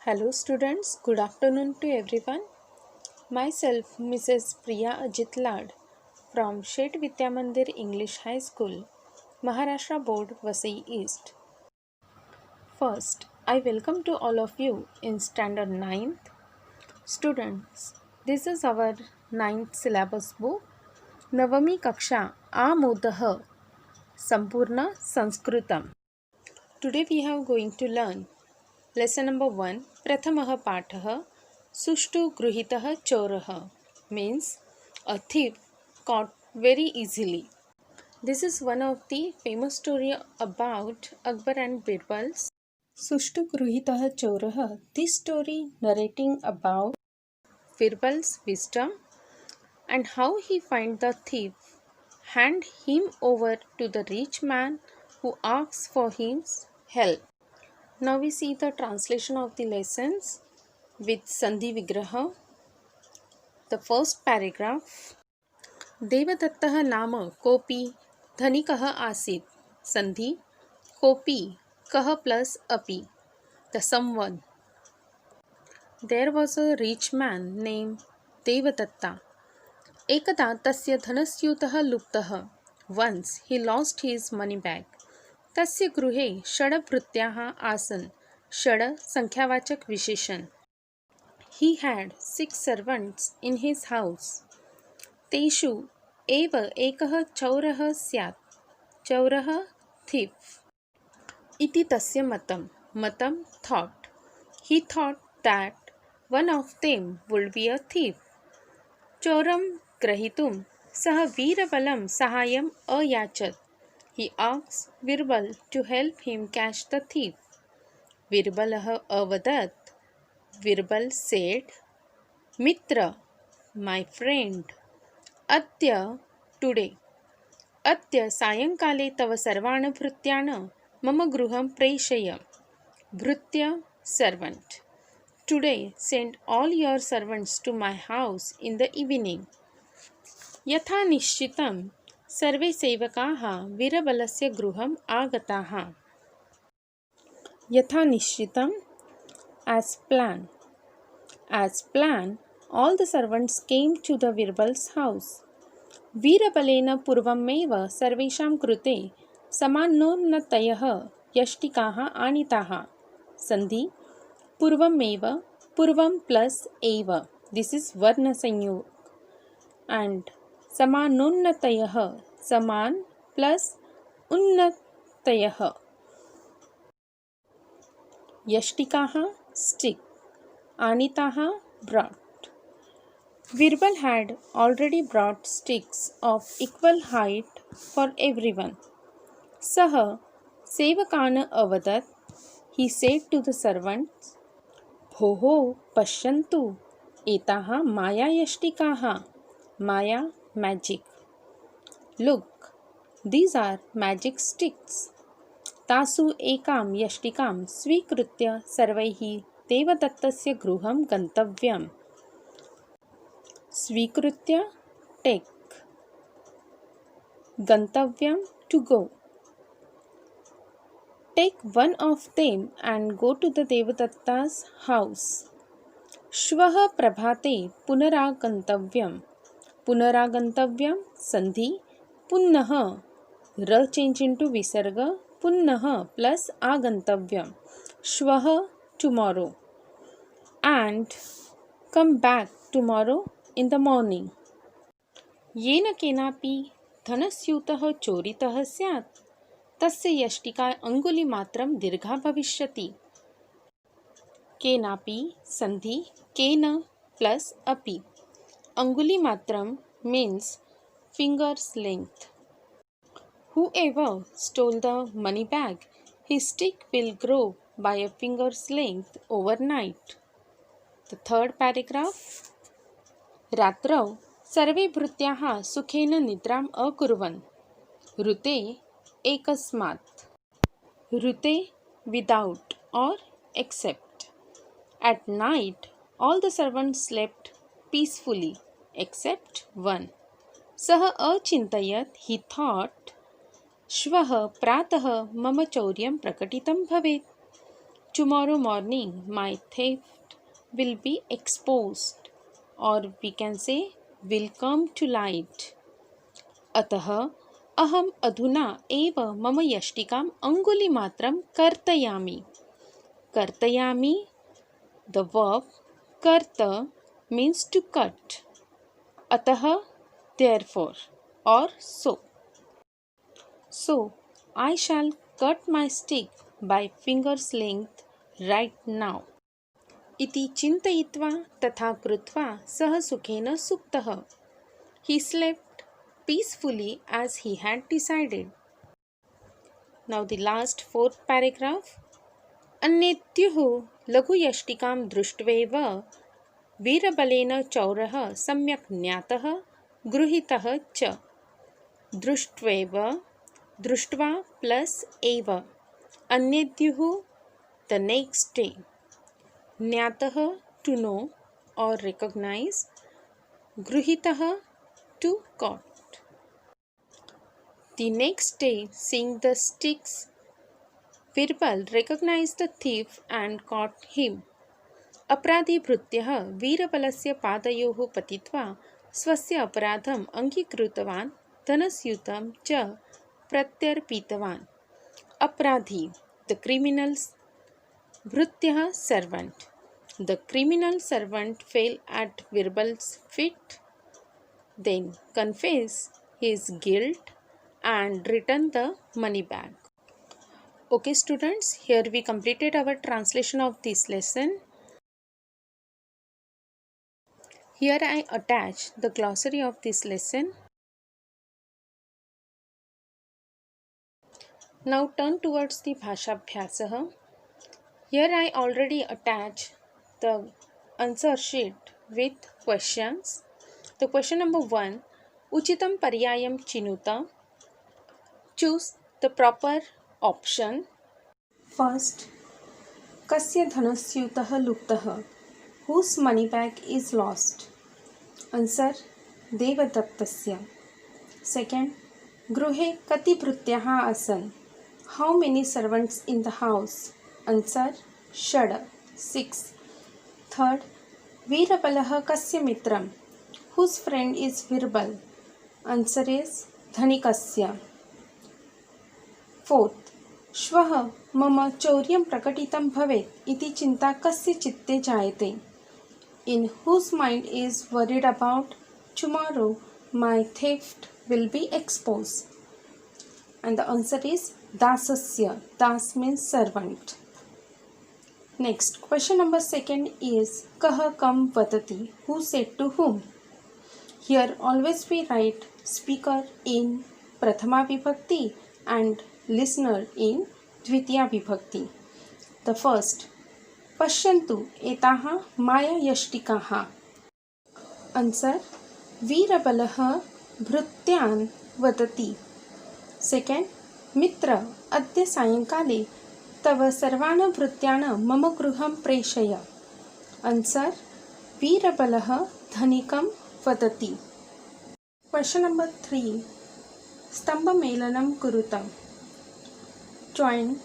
Hello students, good afternoon to everyone. Myself Mrs. Priya Ajit Lad from Shet Vidya Mandir English High School, Maharashtra Board, Vasai East. First, I welcome to all of you in Standard 9th. Students, this is our 9th syllabus book, Navami Kaksha Amodah Sampurna Sanskritam. Today we are going to learn Lesson number 1, Prathamah Pathah, Sushtu Gruhitah Chorah, means a thief caught very easily. This is one of the famous story about Akbar and Birbal's Sushtu Gruhitah Chorah. This story narrating about Birbal's wisdom and how he find the thief, hand him over to the rich man who asks for his help. Now we see the translation of the lessons with Sandhi Vigraha. The first paragraph. Devadattah nama kopi dhanikah asit. Sandhi kopi kah plus api. The someone. There was a rich man named Devadatta. Ekada tasya dhanasyutah luptah. Once he lost his money bag. तस्य गृहे षड्भृत्याः आसन्. षड् संख्यावाचक विशेषण. He had 6 servants in his house. तेषु एव एकः चौरः स्यात्. चौरः thief. इति तस्य मतं. मतं thought. He thought that one of them would be a thief. चौरं ग्रहीतुं सः वीरबलं साहाय्यम् अयाचत्. He asked Virbal to help him catch the thief. Virbalah avadat. Virbal said, Mitra, my friend, Adya, today. Adya sayankale tava sarvana bhrutyana mama gruham preshaya. Bhrutya, servant. Today send all your servants to my house in the evening. Yatha nishchitam. सर्वे सेवकाः वीरबलस्य गृहम् आगताः. यथा निश्चितम्, as planned. As planned, all the servants came to the Virbal's house. वीरबलेन पूर्वमेव सर्वेषां कृते समानोन्नतयः यष्टिकाः आनीताः. सन्धि पूर्वमेव, पूर्वं plus एव. This is वर्ण संयोग. And समानोन्नतयः, समान प्लस उन्नतयः. यष्टिकाः stick, आनीताः brought. Virbal had already brought sticks of equal height for everyone. सः सेवकान् अवदत्. He said to the servants, भोः पश्यन्तु, एताः मायायष्टिकाः. Maya, magic. Look, these are magic sticks. तासु एकां यष्टिकां स्वीकृत्य सर्वैः देवदत्तस्य गृहं गन्तव्यम्. स्वीकृत्य take. गन्तव्यं to go. Take one of them and go to the Devadatta's house. श्वः प्रभाते पुनरागन्तव्यम्. पुनरागन्तव्यं संधि पुनः र चेंज इनटू विसर्ग पुनः प्लस आगन्तव्यं. श्वः tomorrow and come back tomorrow in the morning. येन केनापि धनस्यूतः चोरितः स्यात् तस्य यष्टिका अङ्गुलिमात्रं दीर्घा भविष्यति. केनापि संधि केन प्लस अपि. Angulimatram means finger's length. Whoever stole the money bag, his stick will grow by a finger's length overnight. The third paragraph. रात्रौ सर्वे भृत्याः सुखेन निद्राम् अकुर्वन्. ऋते एकस्मात्. ऋते without or except. At night all the servants slept peacefully except one. सः अचिन्तयत्. He thought, श्वः प्रातः मम चौर्यं प्रकटितं भवेत्. tomorrow morning my theft will be exposed, or we can say will come to light. अतः अहम अधुना एव मम यष्टिकाम् अंगुलिमात्रं कर्तयामि. कर्तयामि, the verb karta means to cut. अतः, therefore, or so. So I shall cut my stick by finger's length right now. इति चिन्तयित्वा तथा कृत्वा सः सुखेन सुप्तः. He slept peacefully as he had decided. Now the last fourth paragraph. अन्येत्युः लघुयष्टिकां दृष्ट्वैव वीरबलेन चौरः सम्यक् ज्ञातः गृहीतः च. दृष्ट्वैव, दृष्ट्वा प्लस एव. अन्येत्युः the next day. ज्ञातः to know or recognize. गृहीतः to caught. The next day, seeing the sticks, Virbal recognized the thief and caught him. अपराधीभृत्यः वीरबलस्य पादयोः पतित्वा स्वस्य अपराधम् अङ्गीकृतवान्, धनस्यूतं च प्रत्यर्पितवान्. अपराधी, the criminal's, भृत्यः servant. The criminal servant fell at Virbal's feet, then confessed his guilt and returned the money back. Okay students, here we completed our translation of this lesson. Here I attach the glossary of this lesson. Now turn towards the Bhashabhyasah. Here I already attach the answer sheet with questions. The question number 1. Uchitam paryayam chinuta. Choose the proper option. First, Kasya dhanasyutah luktah. Whose money bag is lost? Answer, Devadaptasya. Second, Gruhe kati bhrutyah asan. How many servants in the house? Answer, Shada, 6. Third, Veerabalah kasya mitram. Whose friend is Virbal? Answer is Dhanikasya. Fourth, Shvah mama chauryam prakatitam bhavet iti chinta kasya chitte jayate. In whose mind is worried about tomorrow my theft will be exposed? And the answer is Dasasya. Das means servant. Next, question number 2 is Kaha kam vadati. Who said to whom? Here always we write speaker in Prathama Vibhakti and listener in Dvitiya Vibhakti. The first, Pashyantu etaha maya yashtikaha. Answer, Veerabalah bhrutyan vadati. Second, Mitra adya sayankale तव सर्वान् भृत्यान् मम गृहं प्रेषय. Answer, वीरबलः धनिकं वदति. Question number 3. स्तम्भमेलनं कुरुत. Join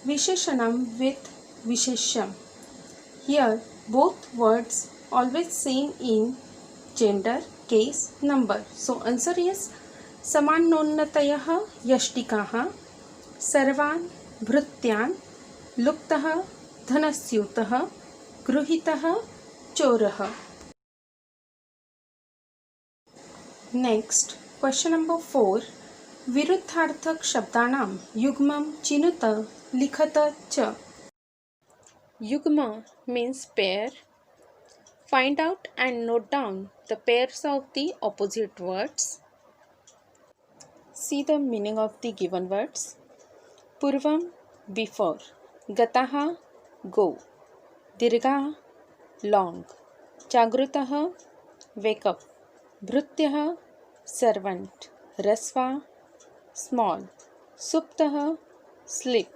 विशेषणं with विशेष्यं. Here both words always same in gender, case, number. So answer is समानोन्नतयः यष्टिकाः, सर्वान् भृत्यान्, लुप्तः धनस्यूतः, गृहीतः चोरः. Next, question number 4. विरुद्धार्थक शब्दानां युग्मं चिनुत लिखत च. Yugma means pair. Find out and note down the pairs of the opposite words. See the meaning of the given words. Purvam, before. Gataha, go. Dirgha, long. Jagrutaha, wake up. Bhrutyah, servant. Rasva, small. Suptaha, sleep.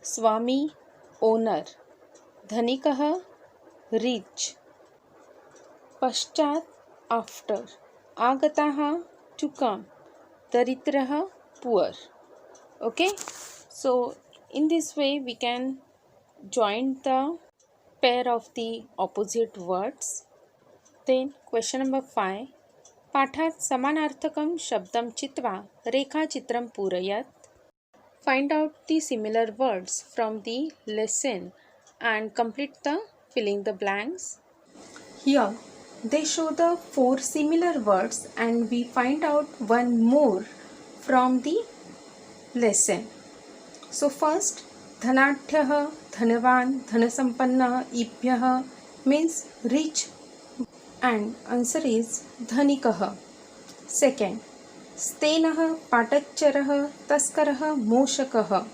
Swami, owner. Dhanikah, rich. Paschat, after. Agataha, to come. Daritraha, poor. Okay, so in this way we can join the pair of the opposite words. Then question number 5. पाठात समानार्थकं शब्दं चित्वा रेखाचित्रं पूरयत्. Find out the similar words from the lesson and complete the filling the blanks. Here they show the 4 similar words and we find out one more from the lesson. So first, dhanadhyah, dhanavan, dhanasampannah, ibhyah means rich and answer is dhanikah. Second, stenah, patacharah, taskarah, moshakah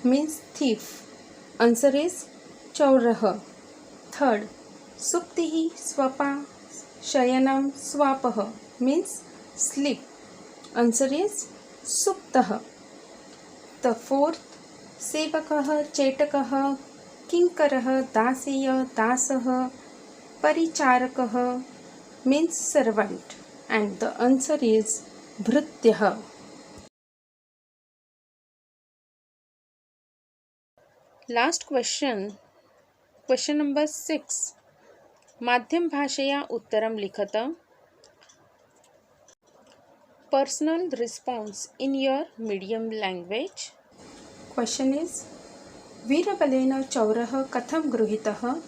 means thief. Answer is chaurah. Third, suptihi, swapa, shayanam, swapah means sleep. Answer is suptah. The fourth, sevakah, chetakah, kinkarah, daseya, dasah, paricharakah means servant and the answer is भृत्यः. Last question number 6. माध्यम भाषया उत्तरं लिखत. Personal response in your medium language. Question is, वीरबलेन चौरः कथं गृहीतः?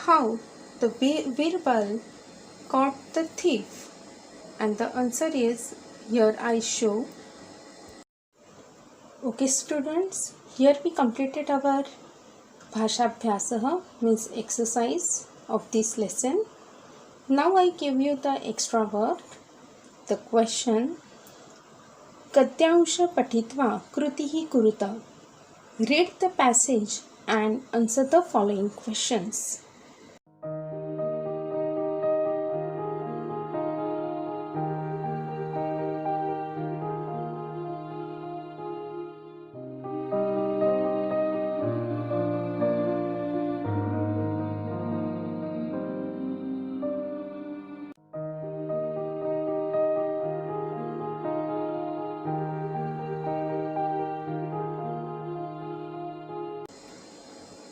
How the Birbal caught the thief? And the answer is, here I show. Okay students, here we completed our Bhashabhyasah means exercise of this lesson. Now I give you the extra work. The question, Gadyansha patitva krutihi kuruta. Read the passage and answer the following questions.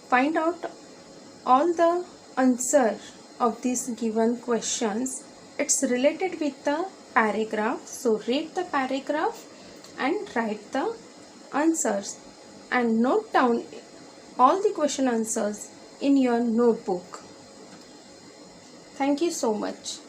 Find out all the answer of these given questions. It's related with the paragraph. So read the paragraph and write the answers and note down all the question answers in your notebook. Thank you so much.